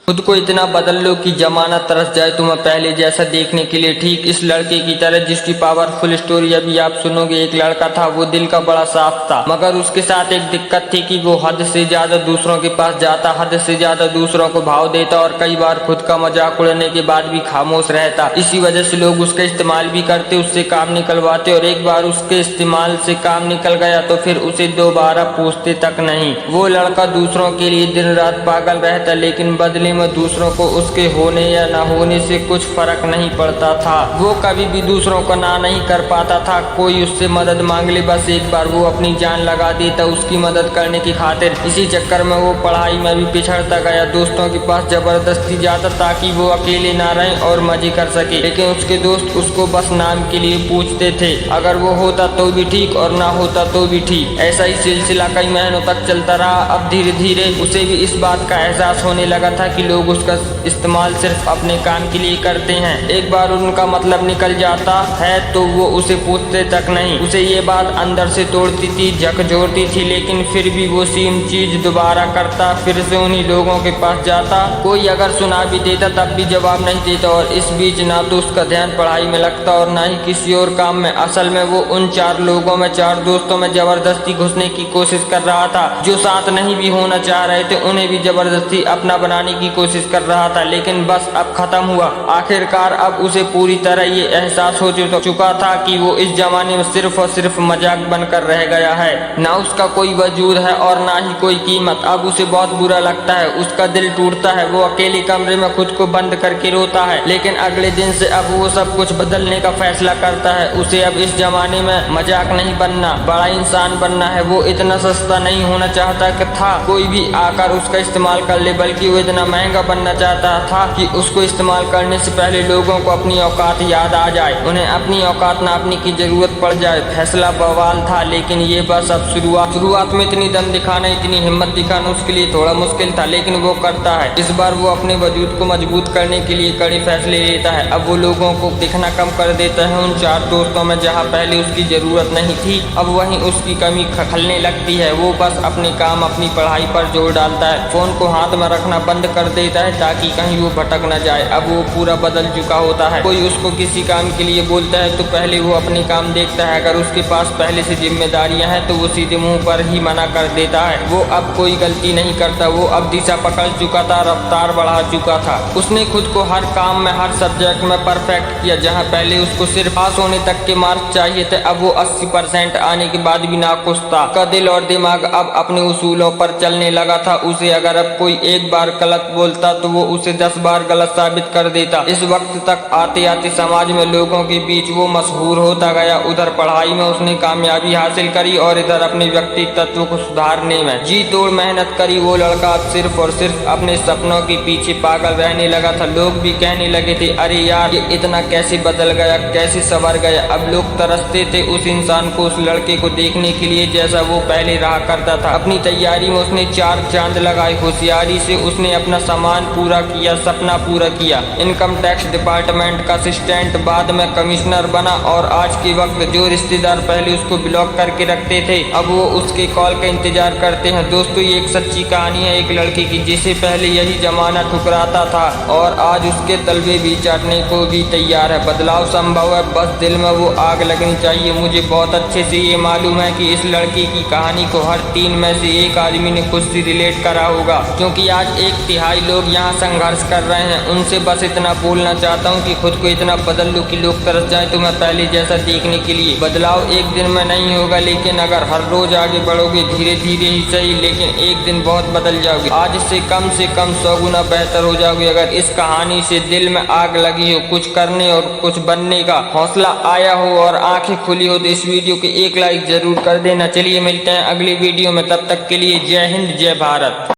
खुद को इतना बदल लो कि जमाना तरस जाए तुम्हें पहले जैसा देखने के लिए। ठीक इस लड़के की तरह जिसकी पावरफुल स्टोरी अभी आप सुनोगे। एक लड़का था, वो दिल का बड़ा साफ था, मगर उसके साथ एक दिक्कत थी कि वो हद से ज्यादा दूसरों के पास जाता, हद से ज्यादा दूसरों को भाव देता और कई बार खुद का मजाक उड़ाने के बाद भी खामोश रहता। इसी वजह से लोग उसका इस्तेमाल भी करते, उससे काम निकलवाते और एक बार उसके इस्तेमाल से काम निकल गया तो फिर उसे दोबारा पूछते तक नहीं। वो लड़का दूसरों के लिए दिन रात पागल रहता, लेकिन बदले में दूसरों को उसके होने या न होने से कुछ फर्क नहीं पड़ता था। वो कभी भी दूसरों को ना नहीं कर पाता था। कोई उससे मदद मांग ले, बस एक बार वो अपनी जान लगा देता उसकी मदद करने की खातिर। इसी चक्कर में वो पढ़ाई में भी पिछड़ता गया, दोस्तों के पास जबरदस्ती जाता ताकि वो अकेले ना रहे और मजे कर सके। लेकिन उसके दोस्त उसको बस नाम के लिए पूछते थे, अगर वो होता तो भी ठीक और ना होता तो भी ठीक। ऐसा ही सिलसिला कई महीनों तक चलता रहा। अब धीरे धीरे उसे भी इस बात का एहसास होने लगा था कि लोग उसका इस्तेमाल सिर्फ अपने काम के लिए करते हैं। एक बार उनका मतलब निकल जाता है तो वो उसे पूछते तक नहीं। उसे ये बात अंदर से तोड़ती थी, झकझोरती थी, लेकिन फिर भी वो सेम चीज दोबारा करता, फिर से उन्हीं लोगों के पास जाता। कोई अगर सुना भी देता तब भी जवाब नहीं देता और इस बीच ना तो उसका ध्यान पढ़ाई में लगता और ना ही किसी और काम में। असल में वो उन चार लोगों में, चार दोस्तों में जबरदस्ती घुसने की कोशिश कर रहा था। जो साथ नहीं भी होना चाह रहे थे उन्हें भी जबरदस्ती अपना बनाने की कोशिश कर रहा था। लेकिन बस अब खत्म हुआ। आखिरकार अब उसे पूरी तरह ये एहसास हो चुका था कि वो इस जमाने में सिर्फ और सिर्फ मजाक बनकर रह गया है। ना उसका कोई वजूद है और ना ही कोई कीमत। अब उसे बहुत बुरा लगता है, उसका दिल टूटता है। वो अकेले कमरे में खुद को बंद करके रोता है। लेकिन अगले दिन से अब वो सब कुछ बदलने का फैसला करता है। उसे अब इस जमाने में मजाक नहीं बनना, बड़ा इंसान बनना है। वो इतना सस्ता नहीं होना चाहता कि था कोई भी आकर उसका इस्तेमाल कर ले, बल्कि वो इतना महंगा बनना चाहता था कि उसको इस्तेमाल करने से पहले लोगों को अपनी औकात याद आ जाए, उन्हें अपनी औकात नापने की जरूरत पड़ जाए। फैसला बवाल था, लेकिन ये बस अब शुरुआत में इतनी दम दिखाना, इतनी हिम्मत दिखाना उसके लिए थोड़ा मुश्किल था, लेकिन वो करता है। इस बार वो अपने वजूद को मजबूत करने के लिए कड़े फैसले लेता है। अब वो लोगों को दिखना कम कर देता है। उन चार दोस्तों में जहाँ पहले उसकी जरूरत नहीं थी, अब वहीं उसकी कमी खलने लगती है। वो बस अपने काम, अपनी पढ़ाई पर जोर डालता है। फोन को हाथ में रखना बंद कर देता है ताकि कहीं वो भटक न जाए। अब वो पूरा बदल चुका होता है। कोई उसको किसी काम के लिए बोलता है तो पहले वो अपने काम देखता है। अगर उसके पास पहले से जिम्मेदारियां हैं तो वो सीधे मुंह पर ही मना कर देता है। वो अब कोई गलती नहीं करता। वो अब दिशा पकड़ चुका था, रफ्तार बढ़ा चुका था। उसने खुद को हर काम में, हर सब्जेक्ट में परफेक्ट किया। जहाँ पहले उसको सिर्फ पास होने तक के मार्क्स चाहिए थे, अब वो 80% आने के बाद भी नाखुश था। उसका दिल और दिमाग अब अपने उसूलों पर चलने लगा था। उसे अगर अब कोई एक बार गलत बोलता तो वो उसे 10 बार गलत साबित कर देता। इस वक्त तक आते आते समाज में लोगों के बीच वो मशहूर होता गया। उधर पढ़ाई में उसने कामयाबी हासिल करी और इधर अपने व्यक्तित्व को सुधारने में जी तोड़ मेहनत करी। वो लड़का अब सिर्फ और सिर्फ अपने सपनों के पीछे पागल रहने लगा था। लोग भी कहने लगे थे, अरे यार ये इतना कैसे बदल गया, कैसे संवर गया। अब लोग तरसते थे उस इंसान को, उस लड़के को देखने के लिए जैसा वो पहले रहा करता था। अपनी तैयारी में उसने 4 चांद लगाए। होशियारी से उसने अपना सामान पूरा किया, सपना पूरा किया। इनकम टैक्स डिपार्टमेंट का असिस्टेंट, बाद में कमिश्नर बना और आज के वक्त जो रिश्तेदार पहले उसको ब्लॉक करके रखते थे अब वो उसके कॉल का इंतजार करते हैं। दोस्तों ये एक सच्ची कहानी है एक लड़के की जिसे पहले यही जमाना ठुकराता था और आज उसके तलवे भी चाटने को भी तैयार है। बदलाव संभव है, बस दिल में वो आग लगनी चाहिए। मुझे बहुत अच्छे से ये मालूम है कि इस लड़के की कहानी को हर 3 में से एक आदमी ने खुद से रिलेट करा होगा, क्योंकि आज 1/3 लोग यहाँ संघर्ष कर रहे हैं। उनसे बस इतना बोलना चाहता हूँ कि खुद को इतना बदल लो कि लोग तरस जाए तुम्हें पहले जैसा देखने के लिए। बदलाव एक दिन में नहीं होगा, लेकिन अगर हर रोज आगे बढ़ोगे, धीरे धीरे ही सही, लेकिन एक दिन बहुत बदल जाओगे। आज से कम 100 गुना बेहतर हो जाओगे। अगर इस कहानी से दिल में आग लगी हो, कुछ करने और कुछ बनने का हौसला आया हो और आंखें खुली हो तो इस वीडियो को एक लाइक जरूर कर देना। चलिए मिलते हैं अगली वीडियो में, तब तक के लिए जय हिंद, जय भारत।